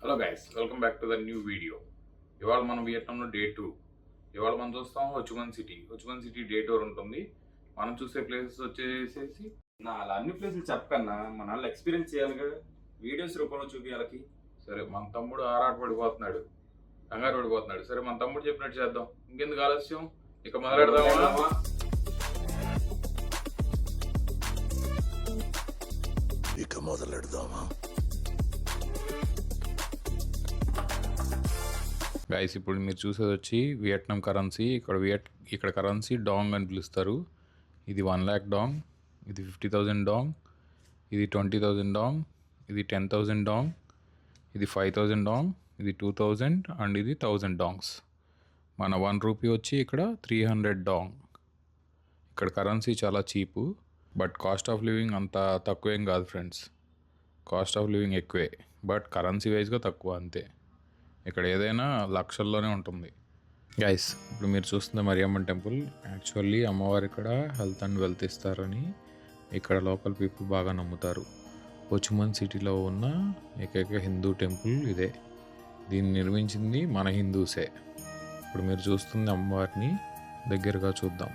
Hello guys, welcome back to the new video. ఇవాళ మనం వియట్నాంలో day 2. ఇవాళ మనం చూస్తాం హోచిమన్ సిటీ డే టూర్ ఉంటుంది. మనం చూసే ప్లేసెస్ వచ్చేసేసి అలా అన్ని ప్లేసులు చెప్పకన్నా మన వాళ్ళు ఎక్స్పీరియన్స్ చేయాలి కదా, వీడియోస్ రూపంలో చూపించాలకి. సరే, మన తమ్ముడు ఆరాట పడిపోతున్నాడు, కంగారు పడిపోతున్నాడు. సరే, మన తమ్ముడు చెప్పినట్టు చేద్దాం. ఇంకెందుకు ఆలస్యం, ఇక మొదలెడదామా? గైస్, ఇప్పుడు మీరు చూసేది వచ్చి వియట్నాం కరెన్సీ. ఇక్కడ కరెన్సీ డాంగ్ అని పిలుస్తారు. ఇది 1,00,000 డాంగ్, ఇది 50,000 డాంగ్, ఇది 20,000 డాంగ్, ఇది 10,000 డాంగ్, ఇది 5,000 డాంగ్, ఇది 2,000 అండ్ ఇది 1,000 డాంగ్స్. మన 1 రూపీ వచ్చి ఇక్కడ 300 డాంగ్. ఇక్కడ కరెన్సీ చాలా చీపు, బట్ కాస్ట్ ఆఫ్ లివింగ్ అంత తక్కువేం కాదు ఫ్రెండ్స్. కాస్ట్ ఆఫ్ లివింగ్ ఎక్కువే, బట్ కరెన్సీ వైజ్గా తక్కువ అంతే. ఇక్కడ ఏదైనా లక్షల్లోనే ఉంటుంది. గైస్, ఇప్పుడు మీరు చూస్తున్న మరియమ్మన్ టెంపుల్. యాక్చువల్లీ అమ్మవారు ఇక్కడ హెల్త్ అండ్ వెల్త్ ఇస్తారని ఇక్కడ లోకల్ పీపుల్ బాగా నమ్ముతారు. హోచిమన్ సిటీలో ఉన్న ఏకైక హిందూ టెంపుల్ ఇదే. దీన్ని నిర్మించింది మన హిందూసే. ఇప్పుడు మీరు చూస్తుంది అమ్మవారిని దగ్గరగా చూద్దాం.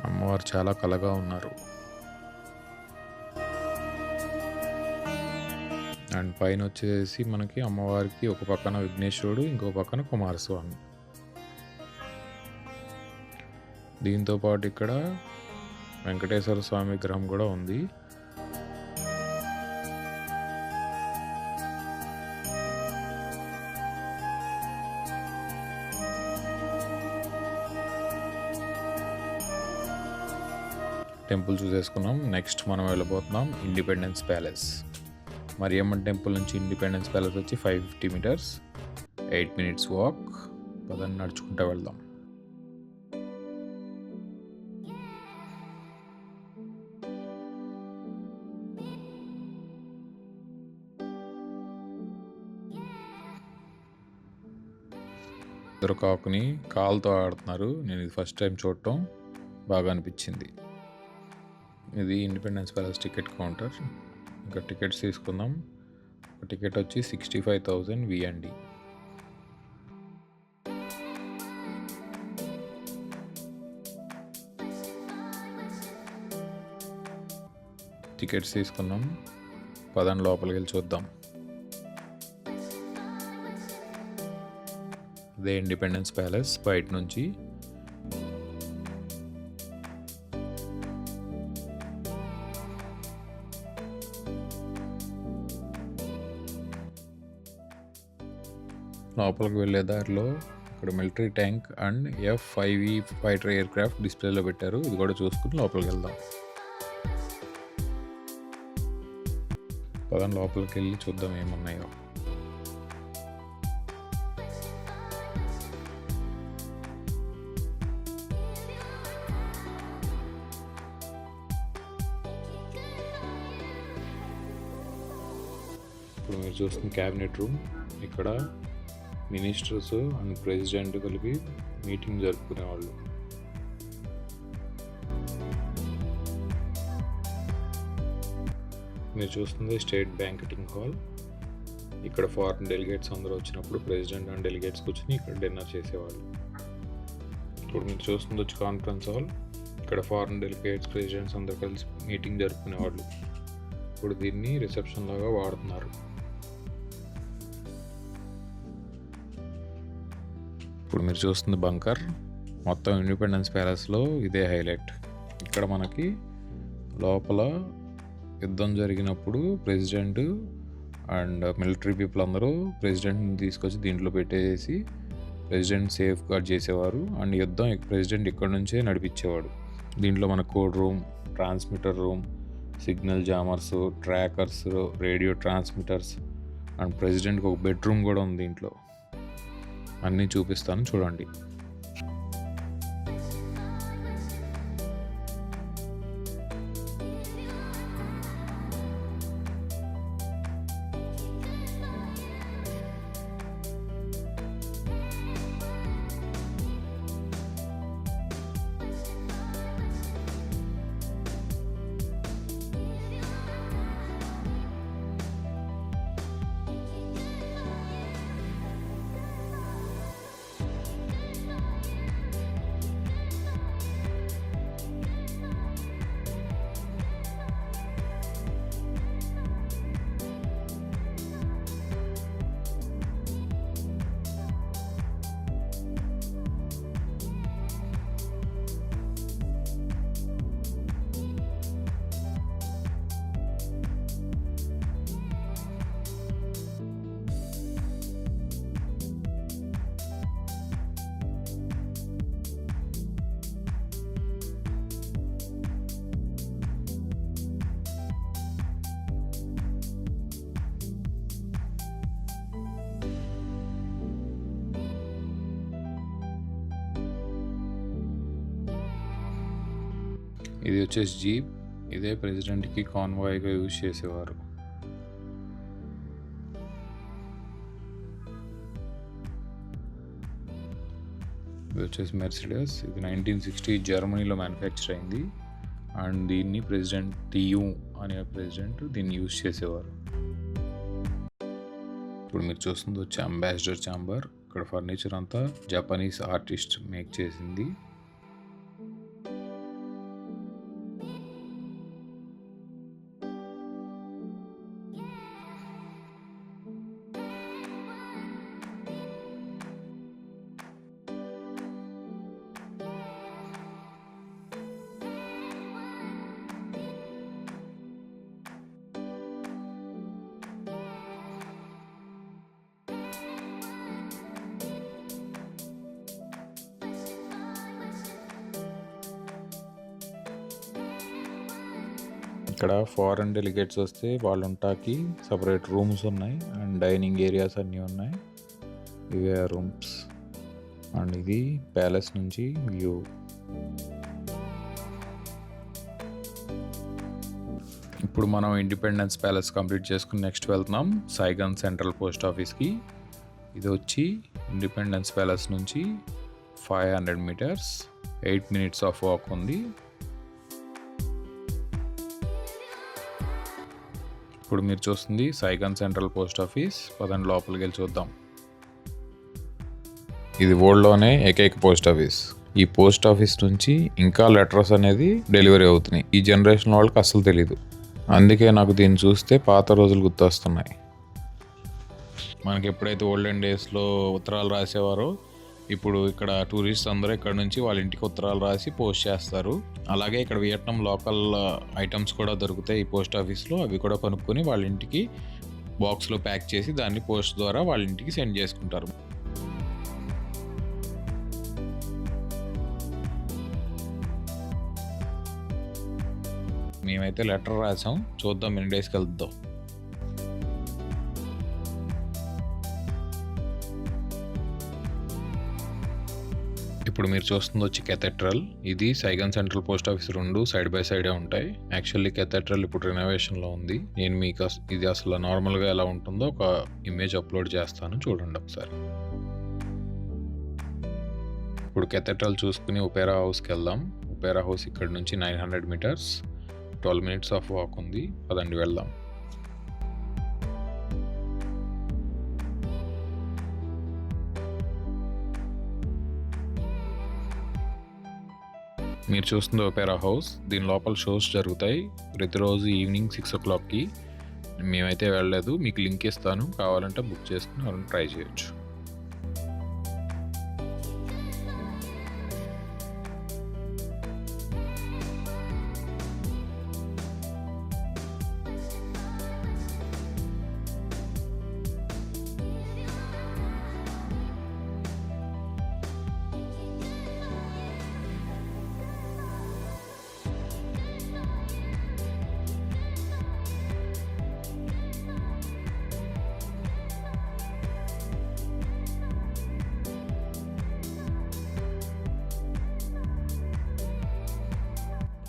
అమ్మవారు చాలా కళగా ఉన్నారు. అండ్ పైన వచ్చేసి మనకి అమ్మవారికి ఒక పక్కన విఘ్నేశ్వరుడు, ఇంకో పక్కన కుమారస్వామి. దీంతో పాటు ఇక్కడ వెంకటేశ్వర స్వామి విగ్రహం కూడా ఉంది. టెంపుల్ చూసేసుకున్నాం. నెక్స్ట్ మనం వెళ్ళబోతున్నాం ఇండిపెండెన్స్ ప్యాలెస్. మరియమ్మన్ టెంపుల్ నుంచి ఇండిపెండెన్స్ ప్యాలెస్ వచ్చి 550 మీటర్స్, 8 minutes వాక్. పదని నడుచుకుంటూ వెళ్దాం. కాకుని కాలుతో ఆడుతున్నారు. నేను ఇది ఫస్ట్ టైం చూడటం బాగా అనిపించింది. ఇది ఇండిపెండెన్స్ ప్యాలెస్ టికెట్ కౌంటర్. ఇంకా టికెట్స్ తీసుకుందాం. ఒక టికెట్ వచ్చి 65,000 VND. టికెట్స్ తీసుకున్నాం. పదండి లోపలికి వెళ్ళి చూద్దాం. అదే ఇండిపెండెన్స్ ప్యాలెస్ బయట నుంచి. లోపలికి వెళ్ళే దారిలో ఇక్కడ military tank and F-5E fighter air craft డిస్ప్లేలో పెట్టారు. ఇది కూడా చూసుకుని లోపలికి వెళ్దాం. పదండి లోపలికి వెళ్ళి చూద్దాం ఏమున్నాయో. ఇప్పుడు మీరు చూస్తున్న క్యాబినెట్ రూమ్. ఇక్కడ మినిస్టర్స్ అండ్ ప్రెసిడెంట్ కలిపి మీటింగ్ జరుపుకునేవాళ్ళు. మీరు చూస్తుంది స్టేట్ బ్యాంకెటింగ్ హాల్. ఇక్కడ ఫారిన్ డెలిగేట్స్ అందరూ వచ్చినప్పుడు ప్రెసిడెంట్ అండ్ డెలిగేట్స్ కూర్చొని ఇక్కడ డిన్నర్ చేసేవాళ్ళు. ఇప్పుడు మీరు చూస్తుంది వచ్చి కాన్ఫరెన్స్ హాల్. ఇక్కడ ఫారిన్ డెలిగేట్స్, ప్రెసిడెంట్స్ అందరూ కలిసి మీటింగ్ జరుపుకునేవాళ్ళు. ఇప్పుడు దీన్ని రిసెప్షన్ లాగా వాడుతున్నారు. ఇప్పుడు మీరు చూస్తుంది బంకర్. మొత్తం ఇండిపెండెన్స్ ప్యాలెస్లో ఇదే హైలైట్. ఇక్కడ మనకి లోపల యుద్ధం జరిగినప్పుడు ప్రెసిడెంట్ అండ్ మిలిటరీ పీపుల్ అందరూ ప్రెసిడెంట్ని తీసుకొచ్చి దీంట్లో పెట్టేసి ప్రెసిడెంట్ సేఫ్ గార్డ్ చేసేవారు. అండ్ యుద్ధం ప్రెసిడెంట్ ఇక్కడ నుంచే నడిపించేవాడు. దీంట్లో మన code room, transmitter room, signal jammers, trackers, radio transmitters and ప్రెసిడెంట్కి ఒక బెడ్రూమ్ కూడా ఉంది. దీంట్లో అన్నీ చూపిస్తాను, చూడండి. ఇది వచ్చేసి జీప్. ఇదే ప్రెసిడెంట్కి కాన్వాయ్గా యూజ్ చేసేవారు. ఇది వచ్చేసి మెర్సిడెస్. ఇది 1960 జర్మనీలో మ్యానుఫ్యాక్చర్ అయింది. అండ్ దీన్ని ప్రెసిడెంట్ టియూ అనే ప్రెసిడెంట్ దీన్ని యూజ్ చేసేవారు. ఇప్పుడు మీరు చూస్తుంది వచ్చి అంబాసిడర్ ఛాంబర్. ఇక్కడ ఫర్నిచర్ అంతా జపనీస్ ఆర్టిస్ట్ మేక్ చేసింది. ఇక్కడ ఫారెన్ డెలిగేట్స్ వస్తే వాళ్ళు ఉంటాకి సపరేట్ రూమ్స్ ఉన్నాయి. అండ్ డైనింగ్ ఏరియాస్ అన్నీ ఉన్నాయి. ఇవే రూమ్స్. అండ్ ఇది ప్యాలెస్ నుంచి వ్యూ. ఇప్పుడు మనం ఇండిపెండెన్స్ ప్యాలెస్ కంప్లీట్ చేసుకుని నెక్స్ట్ వెళ్తున్నాం సైగన్ సెంట్రల్ పోస్ట్ ఆఫీస్కి. ఇది వచ్చి ఇండిపెండెన్స్ ప్యాలెస్ నుంచి 500 మీటర్స్, 8 minutes ఆఫ్ వాక్ ఉంది. ఇప్పుడు మీరు చూస్తుంది సైగన్ సెంట్రల్ పోస్ట్ ఆఫీస్. పదండి లోపలికి వెళ్ళి చూద్దాం. ఇది వరల్డ్లోనే ఏకైక పోస్ట్ ఆఫీస్. ఈ పోస్ట్ ఆఫీస్ నుంచి ఇంకా లెటర్స్ అనేది డెలివరీ అవుతున్నాయి. ఈ జనరేషన్ వాళ్ళకి అస్సలు తెలీదు. అందుకే నాకు దీన్ని చూస్తే పాత రోజులు గుర్తొస్తున్నాయి. మనకి ఎప్పుడైతే ఓల్డెన్ డేస్లో ఉత్తరాలు రాసేవారో ఇప్పుడు ఇక్కడ టూరిస్ట్ అందరూ ఇక్కడ నుంచి వాళ్ళ ఇంటికి ఉత్తరాలు రాసి పోస్ట్ చేస్తారు. అలాగే ఇక్కడ వియట్నాం లోకల్ ఐటమ్స్ కూడా దొరుకుతాయి ఈ పోస్ట్ ఆఫీస్లో. అవి కూడా కొనుక్కొని వాళ్ళ ఇంటికి బాక్స్లో ప్యాక్ చేసి దాన్ని పోస్ట్ ద్వారా వాళ్ళ ఇంటికి సెండ్ చేసుకుంటారు. మేమైతే లెటర్ రాసాం. చూద్దాం ఎన్ని డేస్కి వెళ్తాం. ఇప్పుడు మీరు చూస్తుంది వచ్చి కెథెడ్రల్. ఇది సైగన్ సెంట్రల్ పోస్ట్ ఆఫీస్ రెండు సైడ్ బై సైడే ఉంటాయి. యాక్చువల్లీ కెథెడ్రల్ ఇప్పుడు రెనోవేషన్లో ఉంది. నేను మీకు ఇది అసలు నార్మల్గా ఎలా ఉంటుందో ఒక ఇమేజ్ అప్లోడ్ చేస్తాను, చూడండి ఒకసారి. ఇప్పుడు కెథెడ్రల్ చూసుకుని ఒపేరా హౌస్కి వెళ్దాం. ఒపేరా హౌస్ ఇక్కడ నుంచి 900 మీటర్స్, 12 minutes ఆఫ్ వాక్ ఉంది. పదండి వెళ్దాం. మీరు చూస్తుంది ఒపేరా హౌస్. దీని లోపల షోస్ జరుగుతాయి ప్రతిరోజు ఈవినింగ్ 6 o'clockకి. మేమైతే వెళ్ళలేదు, మీకు లింక్ ఇస్తాను, కావాలంటే బుక్ చేసుకుని వాళ్ళని ట్రై చేయొచ్చు.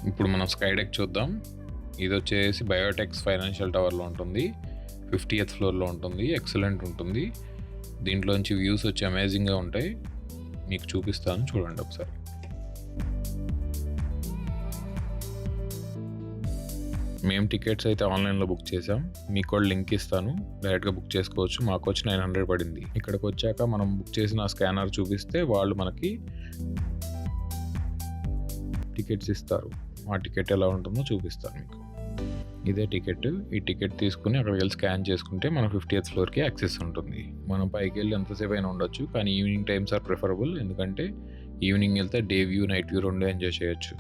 ఇప్పుడు మనం స్కై డెక్ చూద్దాం. ఇది వచ్చేసి బయోటెక్స్ ఫైనాన్షియల్ టవర్లో ఉంటుంది. 50th floorలో ఉంటుంది. ఎక్సలెంట్ ఉంటుంది. దీంట్లోంచి వ్యూస్ వచ్చి అమేజింగ్గా ఉంటాయి. మీకు చూపిస్తాను, చూడండి ఒకసారి. మేము టికెట్స్ అయితే ఆన్లైన్లో బుక్ చేసాం. మీకు కూడా లింక్ ఇస్తాను, డైరెక్ట్గా బుక్ చేసుకోవచ్చు. మాకు వచ్చి 900 పడింది. ఇక్కడికి వచ్చాక మనం బుక్ చేసిన స్కానర్ చూపిస్తే వాళ్ళు మనకి టికెట్స్ ఇస్తారు. ఆ టికెట్ ఎలా ఉంటుందో చూపిస్తాను మీకు. ఇదే టికెట్. ఈ టికెట్ తీసుకుని అక్కడికి వెళ్ళి స్కాన్ చేసుకుంటే మన 50th floorకి యాక్సెస్ ఉంటుంది. మనం పైకి వెళ్ళి ఎంతసేపు అయినా ఉండొచ్చు, కానీ ఈవినింగ్ టైమ్స్ ఆర్ ప్రిఫరబుల్. ఎందుకంటే ఈవినింగ్ వెళ్తే డే వ్యూ, నైట్ వ్యూ రెండు ఎంజాయ్ చేయొచ్చు.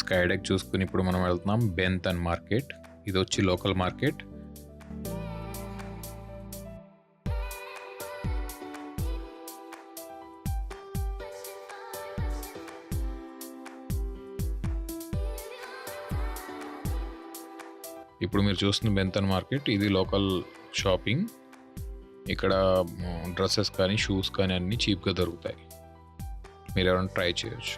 స్కైడెక్ చూసుకుని ఇప్పుడు మనం వెళ్తున్నాం బెంతన్ మార్కెట్. ఇది వచ్చి లోకల్ మార్కెట్. ఇప్పుడు మీరు చూస్తున్న బెంతన్ మార్కెట్ ఇది లోకల్ షాపింగ్. ఇక్కడ డ్రెస్సెస్ కానీ షూస్ కానీ అన్నీ చీప్గా దొరుకుతాయి. మీరు ఎవరైనా ట్రై చేయొచ్చు.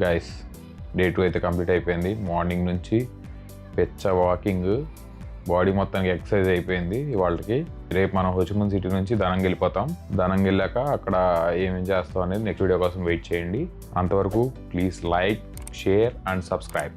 గైస్, డే 2 అయితే కంప్లీట్ అయిపోయింది. మార్నింగ్ నుంచి పెచ్చ వాకింగ్, బాడీ మొత్తానికి ఎక్సర్సైజ్ అయిపోయింది ఇవాళకి. రేపు మనం హోచిమిన్ సిటీ నుంచి దానంగ్ వెళ్ళిపోతాం. దానంగ్ వెళ్ళాక అక్కడ ఏమేం చేస్తాం అనేది నెక్స్ట్ వీడియో కోసం వెయిట్ చేయండి. అంతవరకు please like, share and subscribe.